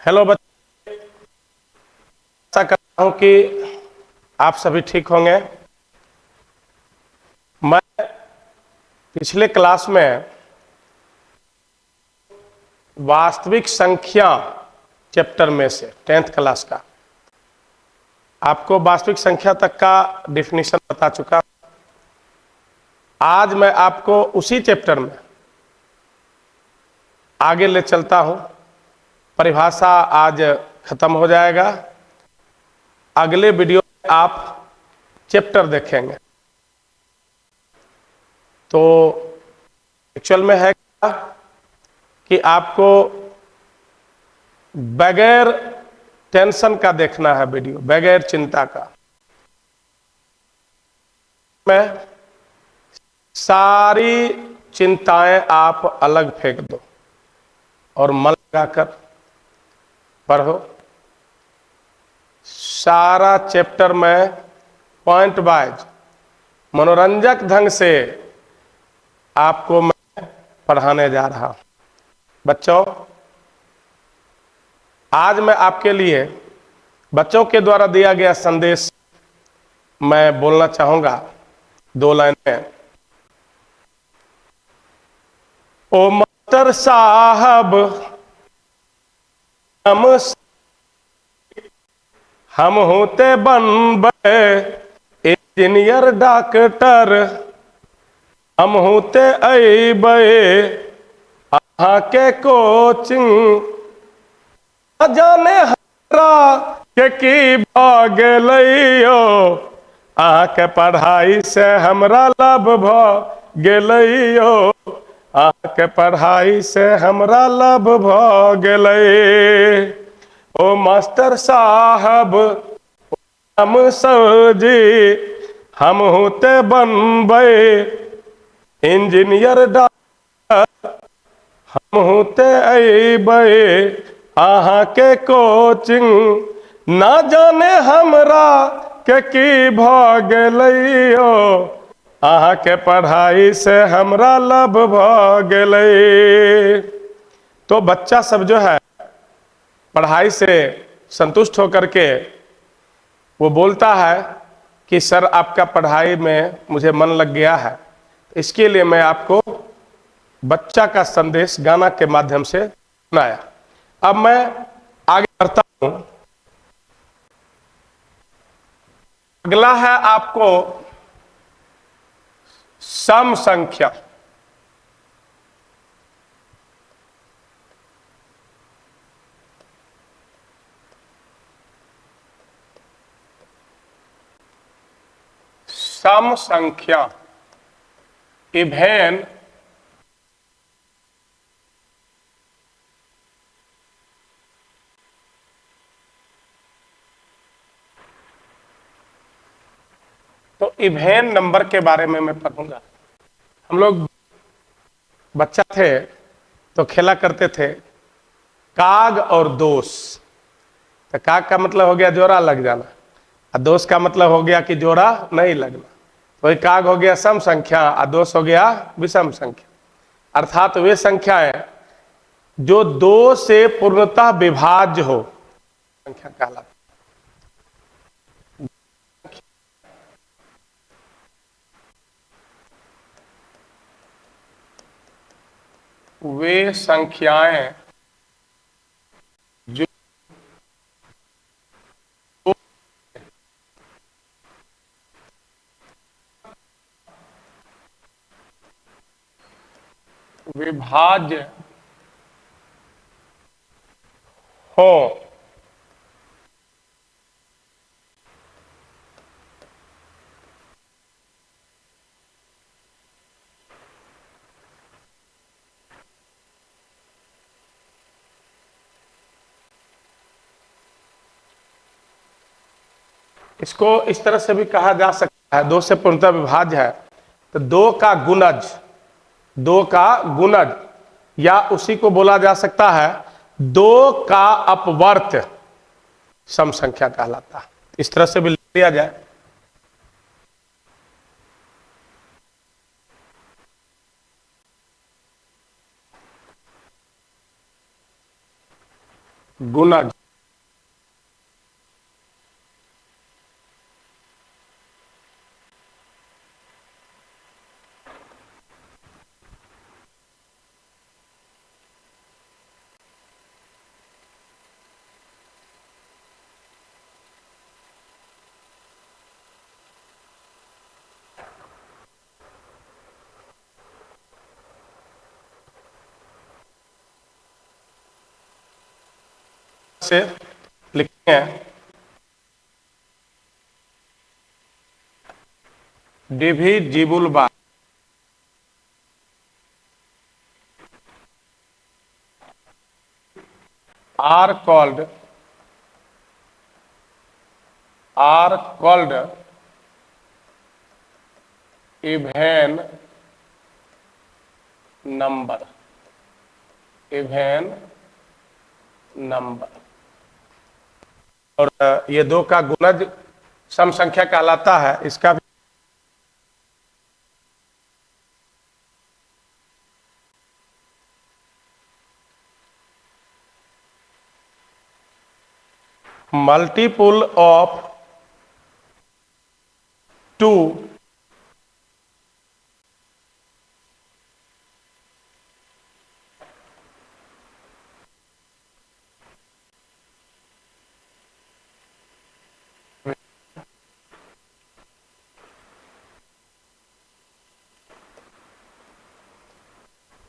Hello बच्चों, आशा करता हूँ कि आप सभी ठीक होंगे। मैं पिछले क्लास में वास्तविक संख्या चैप्टर में से 10th क्लास का आपको वास्तविक संख्या तक का डिफिनीशन बता चुका। आज मैं आपको उसी चैप्टर में आगे ले चलता हूँ। परिभाषा आज खत्म हो जाएगा। अगले वीडियो में आप चैप्टर देखेंगे। तो एक्चुअल में है क्या कि आपको बगैर टेंशन का देखना है वीडियो, बगैर चिंता का। मैं सारी चिंताएं आप अलग फेंक दो और मन लगाकर पढ़ो। सारा चैप्टर में पॉइंट वाइज मनोरंजक ढंग से आपको मैं पढ़ाने जा रहा हूं। बच्चों, आज मैं आपके लिए बच्चों के द्वारा दिया गया संदेश मैं बोलना चाहूंगा 2 लाइन में। ओ मास्टर साहब, हम होते बनबे इंजीनियर डॉक्टर, हम होते अबे अहाँ के कोचिंग, न जाने हमरा के की भ गेलैयो, अहाँ के पढ़ाई से हमरा लाभ भ गेलैयो, अहाँ के पढ़ाई से हमरा लाभ भ गेलै। ओ मास्टर साहब, हम सजी, हम होते बनबे इंजीनियर डॉक्टर, हम होते अबे अहाँ के कोचिंग, ना जाने हमरा के की भ गेलैयो, अहाँ के पढ़ाई से हमरा लाभ भ गेलै। तो बच्चा सब जो है पढ़ाई से संतुष्ट होकर के वो बोलता है कि सर आपका पढ़ाई में मुझे मन लग गया है। इसके लिए मैं आपको बच्चा का संदेश गाना के माध्यम से सुनाया। अब मैं आगे बढ़ता हूं। अगला है आपको सम संख्या। सम संख्या इवेन तो इवेन नंबर के बारे में मैं पढ़ूंगा। हम लोग बच्चा थे तो खेला करते थे काग और दोष। तो काग का मतलब हो गया जोड़ा लग जाना और दोष का मतलब हो गया कि जोड़ा नहीं लगना। वही काग हो गया सम संख्या और दोष हो गया विषम संख्या। अर्थात वे संख्याएं जो 2 से पूर्णतः विभाज्य हो संख्या कहलाती। वे संख्याएं जो विभाज्य हो इसको इस तरह से भी कहा जा सकता है। 2 से पूर्णतः विभाज्य है तो 2 का गुणज, 2 का गुणज या उसी को बोला जा सकता है 2 का अपवर्त सम संख्या कहलाता है। इस तरह से भी लिया जाए। गुणज। से लिखते हैं divisible by are called even number, even number। और ये दो का गुणज सम संख्या कहलाता है। इसका भी multiple of 2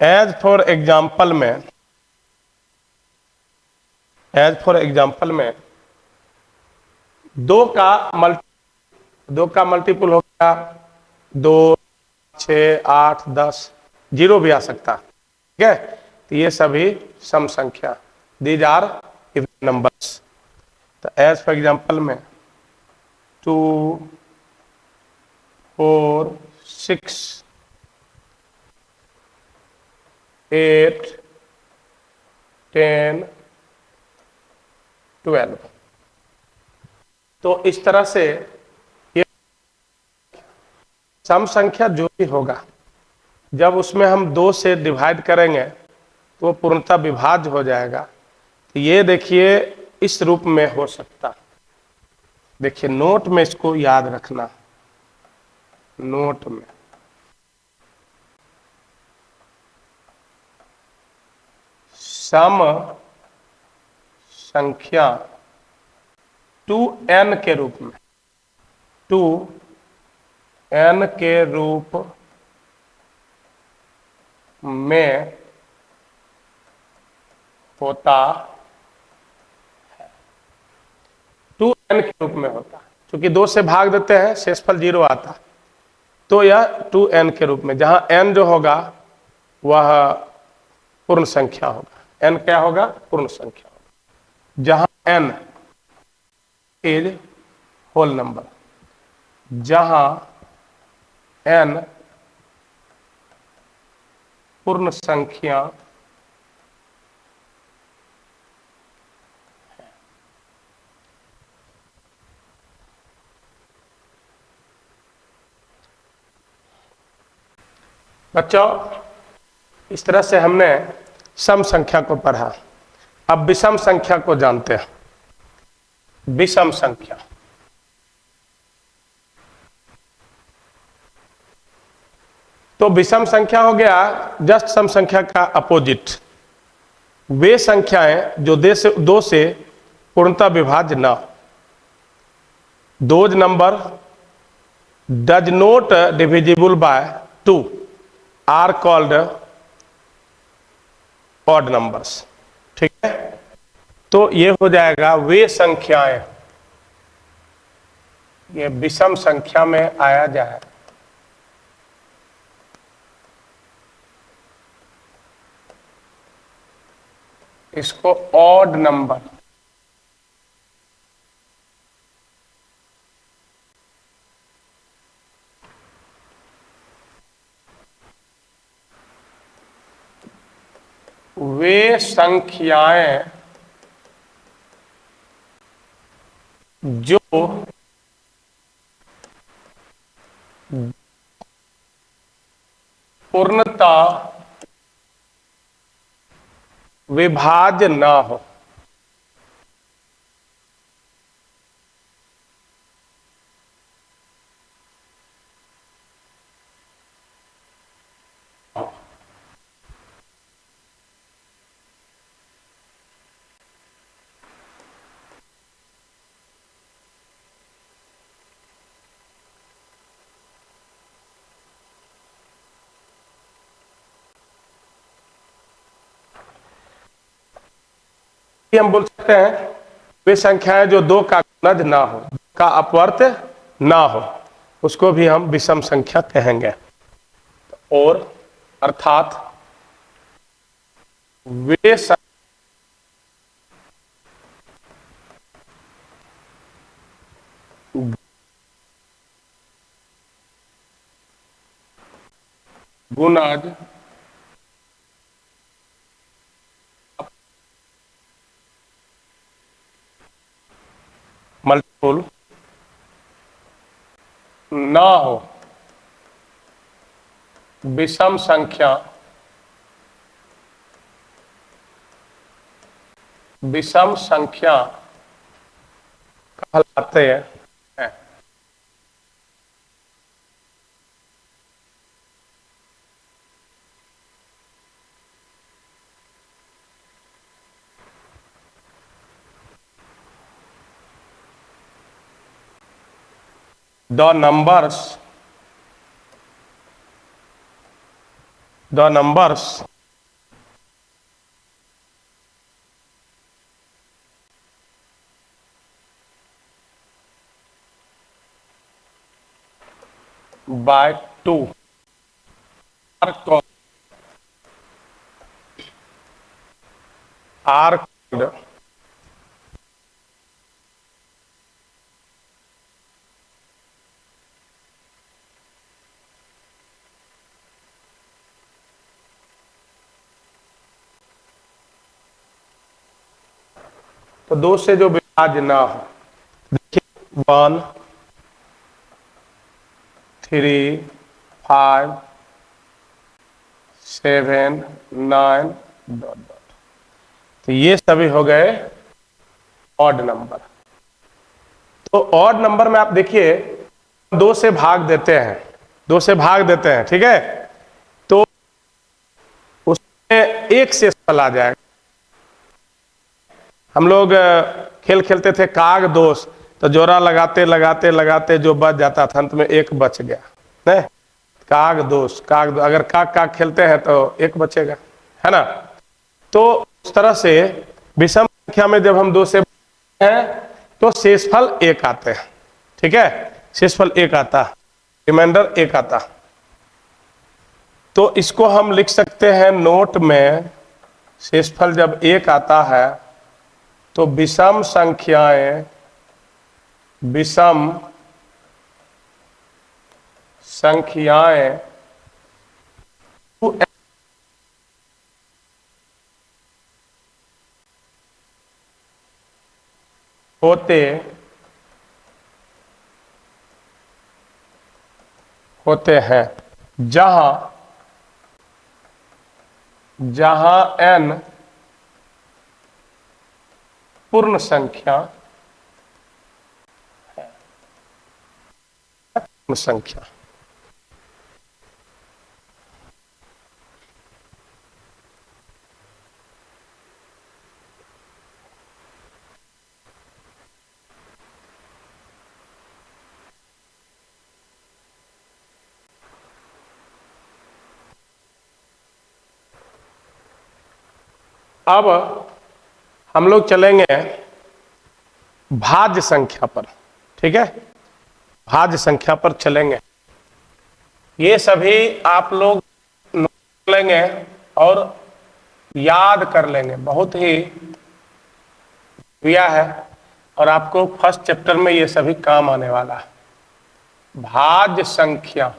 as for example में दो का मल्टीपुल हो गया 2, 6, 8, 10, 0 भी आ सकता। ठीक है, तो ये सभी सम संख्या, दीज आर इवन नंबर्स। तो एज फॉर एग्जाम्पल में 2, 4, 6, 8, 10, 12। तो इस तरह से ये सम संख्या जो भी होगा, जब उसमें हम 2 से डिवाइड करेंगे तो वो पूर्णतः विभाज्य हो जाएगा। तो ये देखिए इस रूप में हो सकता। देखिए नोट में इसको याद रखना, नोट में सम संख्या 2n के रूप में, 2n के रूप में होता है। 2n के रूप में होता है, क्योंकि 2 से भाग देते हैं शेषफल 0 आता। तो यह 2n के रूप में, जहां n जो होगा वह पूर्ण संख्या होगा। n क्या होगा? पूर्ण संख्या होगा। जहां n इज होल नंबर, जहां n पूर्ण संख्या बच्चों, इस तरह से हमने सम संख्या को पढ़ा। अब विषम संख्या को जानते हैं। विषम संख्या, तो विषम संख्या हो गया जस्ट सम संख्या का अपोजिट। वे संख्याएं जो 2 से पूर्णतः विभाज्य न हो। Those number does not divisible by 2 are called odd numbers. ठीक है, तो ये हो जाएगा वे संख्याएं, ये विषम संख्या में आया जाए इसको ऑड नंबर। वे संख्याएं जो पूर्णतः विभाज्य ना हो, हम बोल सकते हैं वे संख्याएं जो दो का गुणज ना हो, का अपवर्त ना हो, उसको भी हम विषम संख्या कहेंगे। और अर्थात वे गुणज मल्टीपुल ना हो, विषम संख्या कहलाते हैं। The numbers by 2 are called तो दो से जो विभाज्य ना हो, देखिए 1 3 5 7 9 डॉट डॉट, तो ये सभी हो गए ऑड नंबर। तो ऑड नंबर में आप देखिए दो से भाग देते हैं, ठीक है, तो उसमें एक शेषफल आ जाएगा। हम लोग खेल खेलते थे काग दोष, तो जोड़ा लगाते लगाते लगाते जो बच जाता था अंत में एक बच गया, नहीं काग दोष, अगर काग खेलते हैं तो एक बचेगा, है ना। तो उस तरह से विषम संख्या में जब हम दो से हैं तो शेषफल एक आते हैं, ठीक है, शेषफल एक आता, रिमाइंडर एक आता। तो इसको हम लिख सकते हैं नोट में, शेषफल जब एक आता है तो विषम संख्याएं होते हैं, जहां n पूर्ण संख्या है, पूर्ण संख्या। अब हम लोग चलेंगे भाज्य संख्या पर, ठीक है, भाज्य संख्या पर चलेंगे। ये सभी आप लोग नोट लेंगे और याद कर लेंगे, बहुत ही क्रिया है और आपको फर्स्ट चैप्टर में ये सभी काम आने वाला है। भाज्य संख्या,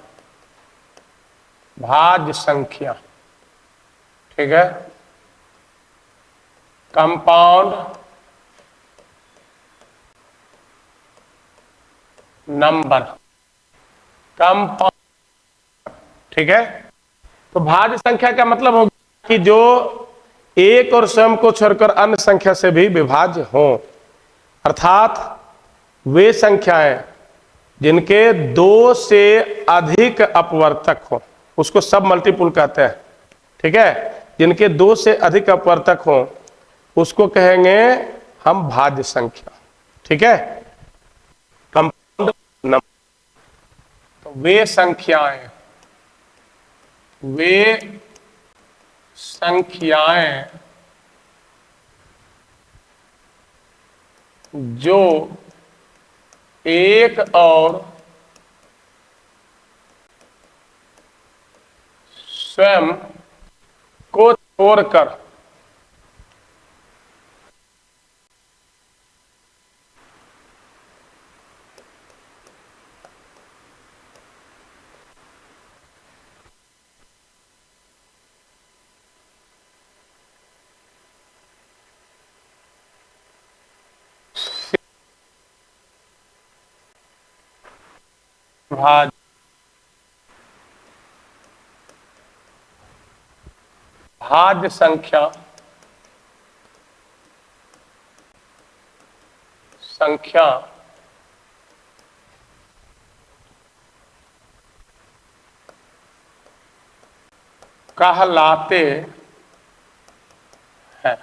ठीक है, कंपाउंड नंबर, ठीक है। तो भाज्य संख्या का मतलब होगा कि जो एक और स्वयं को छोड़कर अन्य संख्या से भी विभाज्य हो, अर्थात वे संख्याएं जिनके दो से अधिक अपवर्तक हो, उसको सब मल्टीपुल कहते हैं, ठीक है, जिनके दो से अधिक अपवर्तक हो उसको कहेंगे हम भाज्य संख्या, ठीक है, कंपाउंड नंबर। तो वे संख्याएं जो एक और स्वयं को छोड़कर भाज्य भाज्य संख्या कहलाते हैं।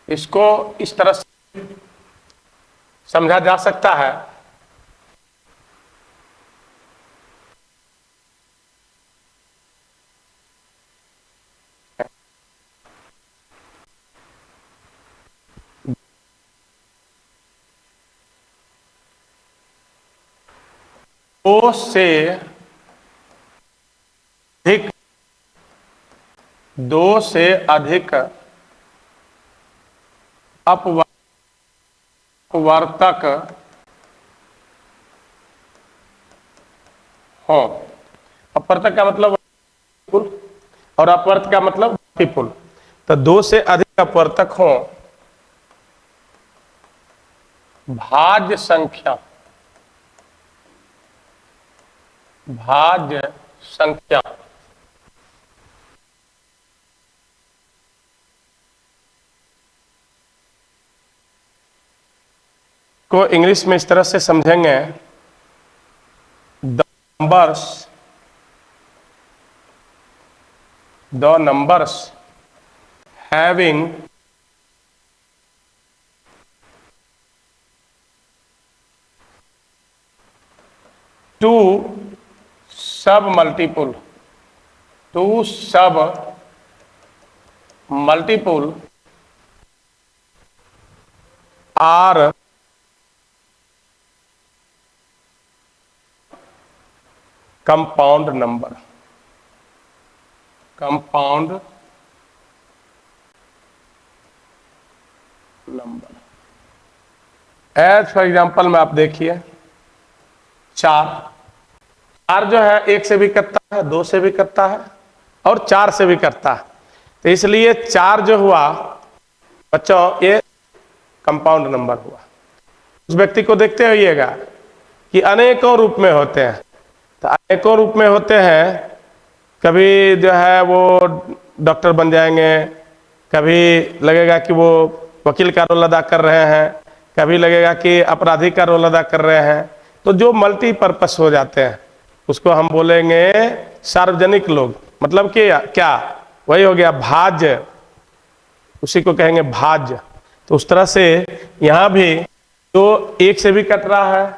इसको इस तरह से समझा जा सकता है। दो से अधिक अपवर्तक हो। अपवर्तक का मतलब मल्टीपुल और अपवर्तक का मतलब मल्टीपुल। तो दो से अधिक अपवर्तक हो भाज्य संख्या को इंग्लिश में इस तरह से समझेंगे, the numbers having two sub multiple are compound number. As for example में आप देखिए, चार जो है एक से भी करता है, दो से भी करता है और चार से भी करता है। तो इसलिए चार जो हुआ बच्चों ये कंपाउंड नंबर हुआ। उस व्यक्ति को देखते होइएगा कि अनेकों रूप में होते हैं। तो अनेकों रूप में होते हैं, कभी जो है वो डॉक्टर बन जाएंगे, कभी लगेगा कि वो वकील का रोल अदा कर रहे हैं, कभी लगेगा कि अपराधी का रोल अदा कर रहे हैं। तो जो मल्टीपर्पस हो जाते हैं उसको हम बोलेंगे सार्वजनिक लोग। मतलब कि क्या, वही हो गया भाज्य, उसी को कहेंगे भाज्य। तो उस तरह से यहाँ भी जो एक से भी कट रहा है,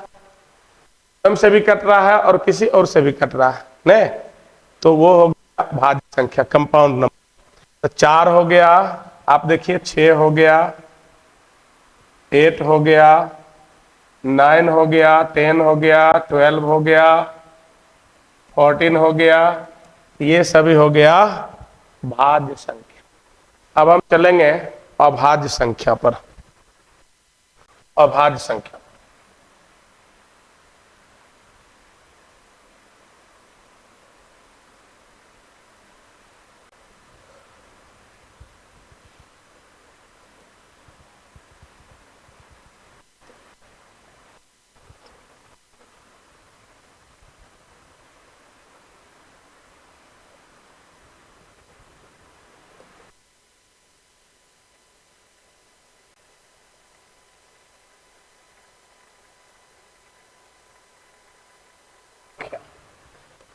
स्वयं से भी कट रहा है और किसी और से भी कट रहा है नहीं, तो वो हो गया भाज्य संख्या, कंपाउंड नंबर। तो 4 हो गया, आप देखिए 6 हो गया, 8 हो गया, 9 हो गया, 10 हो गया, 12 हो गया, 14 हो गया, ये सभी हो गया भाज्य संख्या। अब हम चलेंगे अभाज्य संख्या पर। अभाज्य संख्या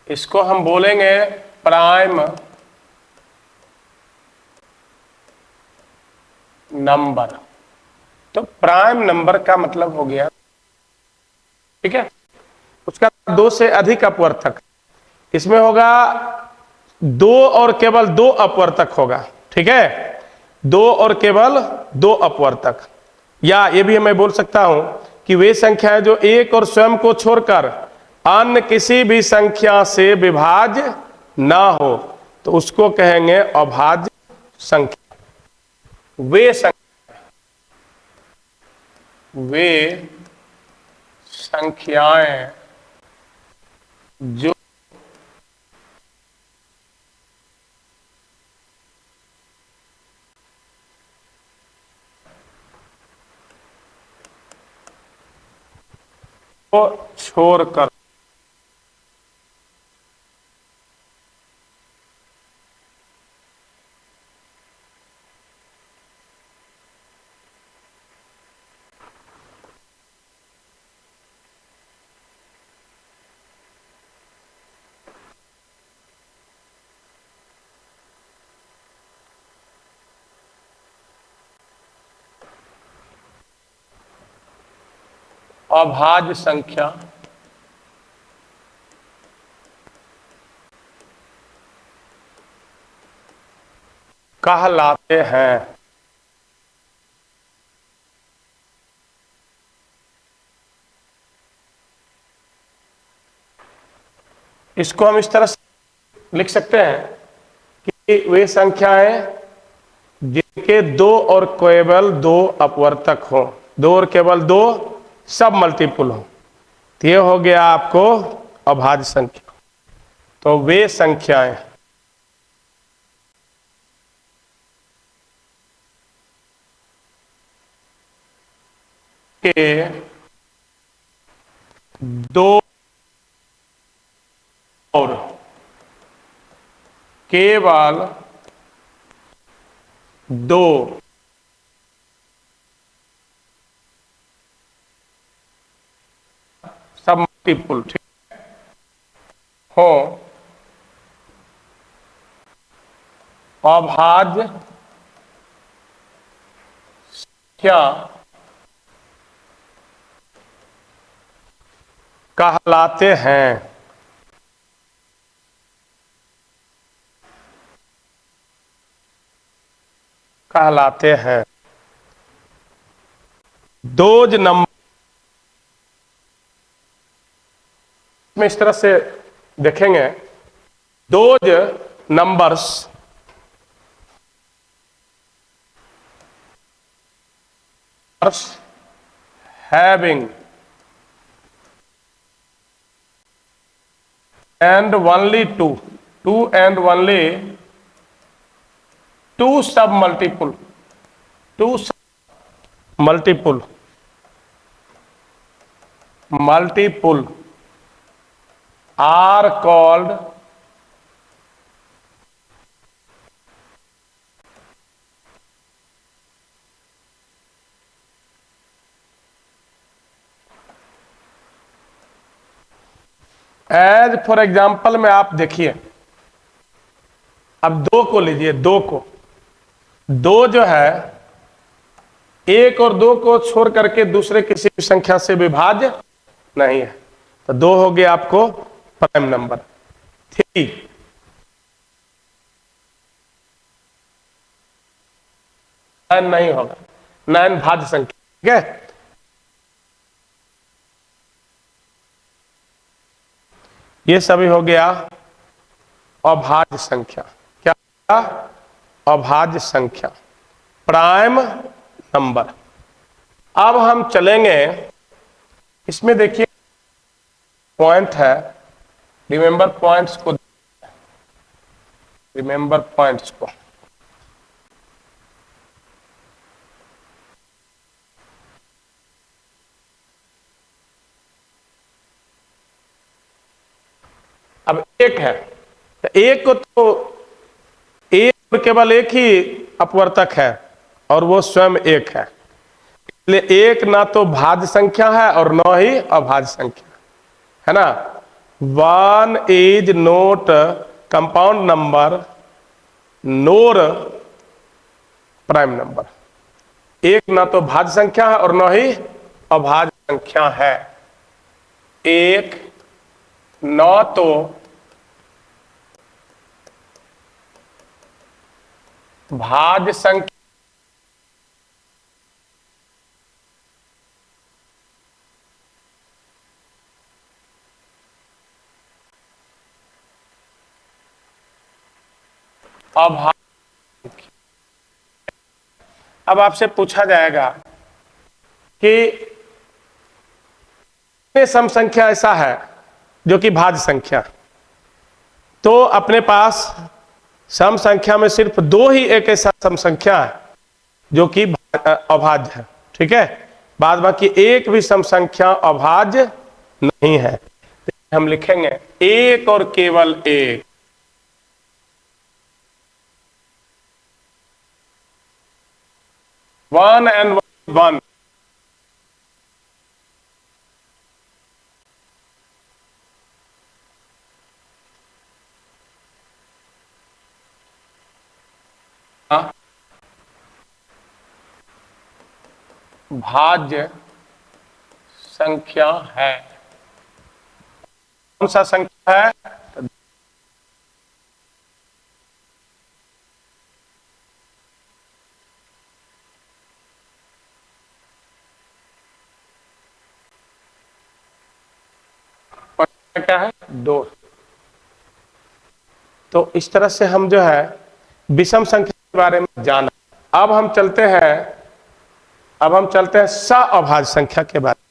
इसको हम बोलेंगे प्राइम नंबर। तो प्राइम नंबर का मतलब हो गया, ठीक है, उसका 2 से अधिक अपवर्तक। इसमें होगा 2 और केवल 2 अपवर्तक होगा, ठीक है, 2 और केवल 2 अपवर्तक। या ये भी मैं बोल सकता हूं कि वे संख्याएं जो एक और स्वयं को छोड़कर अन्य किसी भी संख्या से विभाज्य ना हो, तो उसको कहेंगे अभाज्य संख्या। वे संख्याएं जो छोड़कर अभाज्य संख्या कहलाते हैं। इसको हम इस तरह से लिख सकते हैं कि वे संख्याएं जिनके दो और केवल दो अपवर्तक हो, दो और केवल दो सब मल्टीपुल हो, तो ये हो गया आपको अभाज्य संख्या। तो वे संख्याएं के दो और केवल दो सब मल्टीपुल ठीक हो, अभाज्य संख्या कहलाते हैं। कहलाते हैं दोज नंबर में इस तरह से देखेंगे, those numbers having and only two and only two sub multiple are called as for example में आप देखिए, अब दो को लीजिए, दो जो है एक और दो को छोड़ करके दूसरे किसी भी संख्या से विभाज्य नहीं है, तो दो हो गया आपको प्राइम नंबर। 3 9 नहीं होगा, 9 भाज्य संख्या, ठीक है। ये सभी हो गया अभाज्य संख्या। क्या? अभाज्य संख्या, प्राइम नंबर। अब हम चलेंगे, इसमें देखिए पॉइंट है, रिमेंबर पॉइंट्स को, रिमेंबर पॉइंट्स को। अब एक है, तो एक को तो एक केवल एक ही अपवर्तक है और वो स्वयं एक है, इसलिए एक ना तो भाज्य संख्या है और न ही अभाज्य संख्या है ना। 1 is note compound number NOR prime number. एक ना तो भाज्य संख्या है और न ही अभाज्य संख्या है। एक न तो भाज्य संख्या अभाज्य। अब आपसे पूछा जाएगा कि सम संख्या ऐसा है जो कि भाज्य संख्या, तो अपने पास सम संख्या में सिर्फ दो ही एक ऐसा सम संख्या है जो कि अभाज्य है, ठीक है। बाद बाकी एक भी सम संख्या अभाज्य नहीं है। तो हम लिखेंगे एक और केवल एक। One and one. भाज्य संख्या है। कौन सा संख्या है? क्या है? दो। तो इस तरह से हम जो है विषम संख्या के बारे में जाना। अब हम चलते हैं सअभाज्य संख्या के बारे में।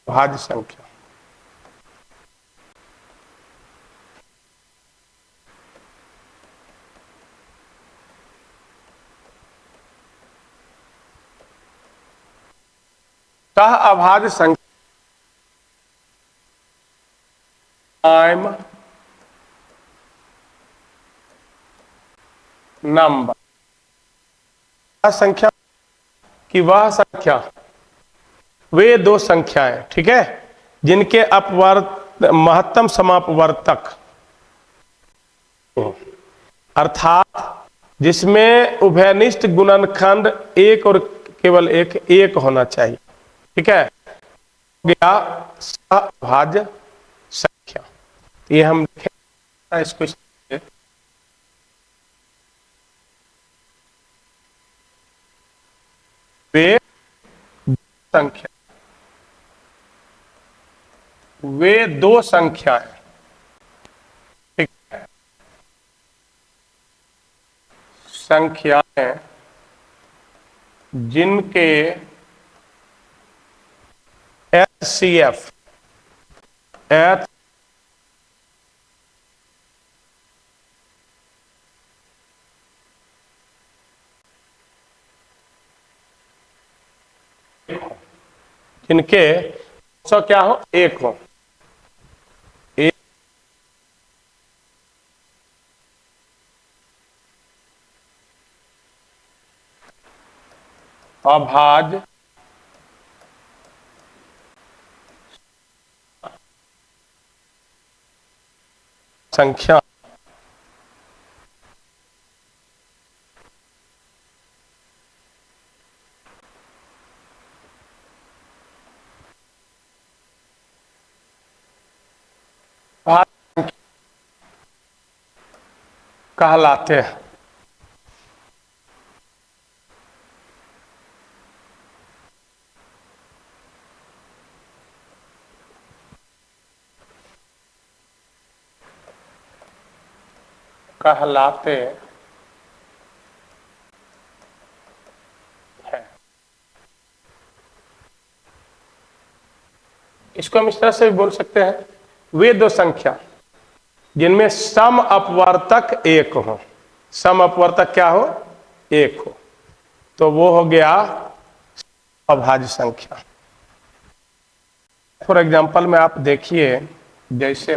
भाज्य संख्या सअभाज्य संख्या टाइम नंबर। संख्या की वह संख्या, वे दो संख्याएं, ठीक है, जिनके अपवर्त महत्तम समापवर्तक, अर्थात जिसमें उभयनिष्ठ गुणनखंड एक और केवल एक होना चाहिए, ठीक है, गया सअभाज्य संख्या। ये हम लिखें इसको वे संख्या, वे दो संख्याएं, ठीक है, संख्याएं जिनके HCF जिनके सौ क्या हो? एक हो। एक अभाज्य संख्या कहलाते हैं। कहलाते हैं। इसको हम इस तरह से भी बोल सकते हैं, वे दो संख्या जिनमें सम अपवर्तक एक हो। सम अपवर्तक क्या हो? एक हो, तो वो हो गया अभाज्य संख्या। फॉर एग्जाम्पल में आप देखिए, जैसे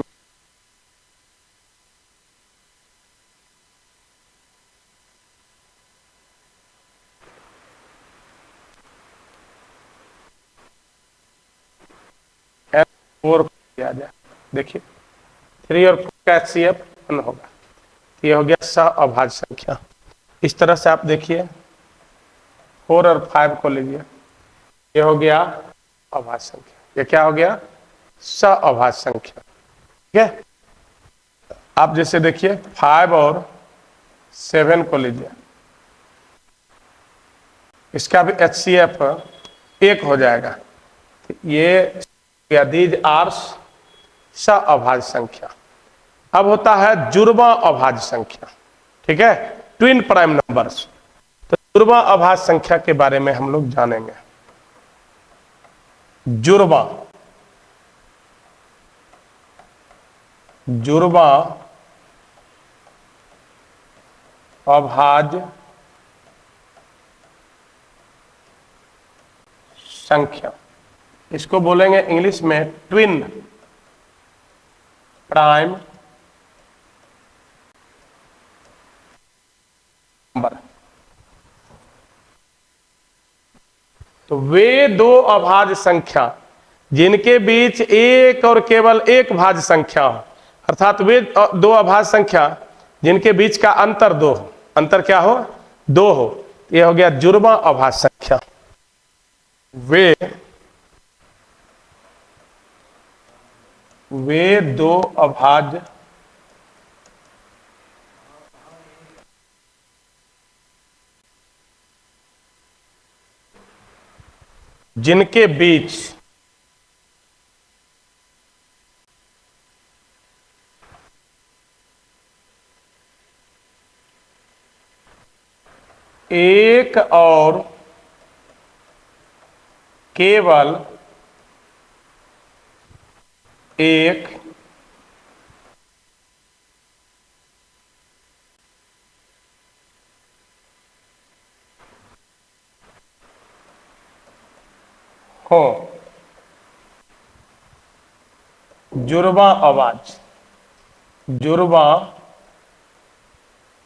फोर किया जाए, देखिए 3 और 4 का HCF 1 होगा, ये हो गया सअभाज्य संख्या। इस तरह से आप देखिए 4 और 5 को लीजिए, ये हो गया अभाज्य संख्या। ये क्या हो गया? सअभाज्य संख्या, ठीक है। आप जैसे देखिए 5 और 7 को लीजिए, इसका भी HCF 1 हो जाएगा। ये दीज आर सअभाज्य संख्या। अब होता है जुड़वां अभाज्य संख्या, ठीक है, ट्विन प्राइम नंबर्स। तो जुड़वां अभाज्य संख्या के बारे में हम लोग जानेंगे। जुड़वां अभाज्य संख्या, इसको बोलेंगे इंग्लिश में ट्विन प्राइम नंबर। तो वे दो अभाज्य संख्या जिनके बीच एक और केवल एक भाज्य संख्या हो, अर्थात वे दो अभाज्य संख्या जिनके बीच का अंतर दो हो, अंतर क्या हो, दो हो, ये हो गया जुड़वां अभाज्य संख्या। वे दो अभाज्य जिनके बीच एक और केवल एक हो, जुड़वां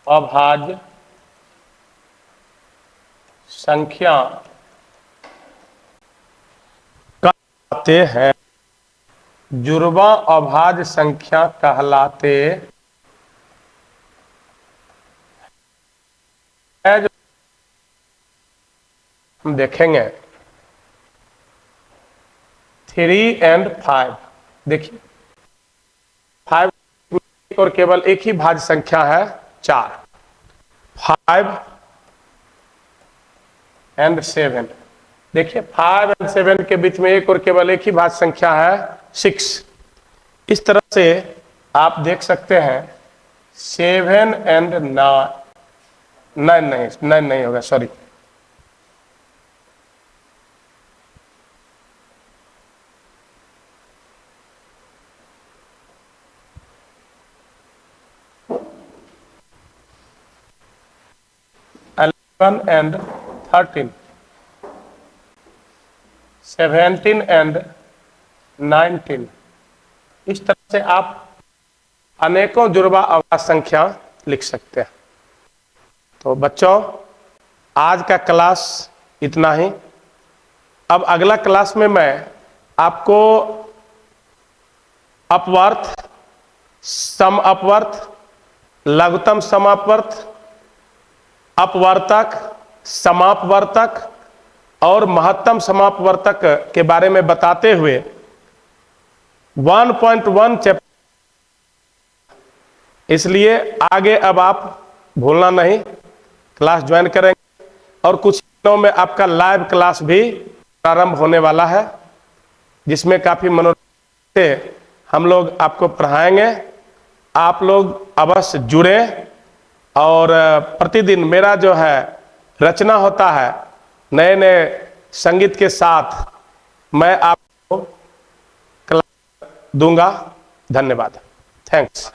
अभाज्य संख्या कहलाते हैं। जुड़वां अभाज्य संख्या कहलाते हैं। जो हम देखेंगे 3 और 5, देखिए 5 और केवल एक ही भाज्य संख्या है 4, 5 और 7। देखिए 5 और 7 के बीच में एक और केवल एक ही भाज्य संख्या है 6। इस तरह से आप देख सकते हैं 7 और 9 नहीं होगा, सॉरी, and 13, 17 and 19। इस तरह से आप अनेकों जुड़वां अभाज्य संख्या लिख सकते हैं। तो बच्चों, आज का क्लास इतना ही। अब अगला क्लास में मैं आपको अपवर्त, सम अपवर्त, लघुत्तम समापवर्त, अपवर्तक, समापवर्तक और महत्तम समापवर्तक के बारे में बताते हुए 1.1 चैप्टर, इसलिए आगे अब आप भूलना नहीं, क्लास ज्वाइन करेंगे और कुछ दिनों में आपका लाइव क्लास भी प्रारंभ होने वाला है, जिसमें काफी मनोरंजन से हम लोग आपको पढ़ाएंगे। आप लोग अवश्य जुड़े और प्रतिदिन मेरा जो है रचना होता है नए नए संगीत के साथ, मैं आपको क्लास दूंगा। धन्यवाद, थैंक्स।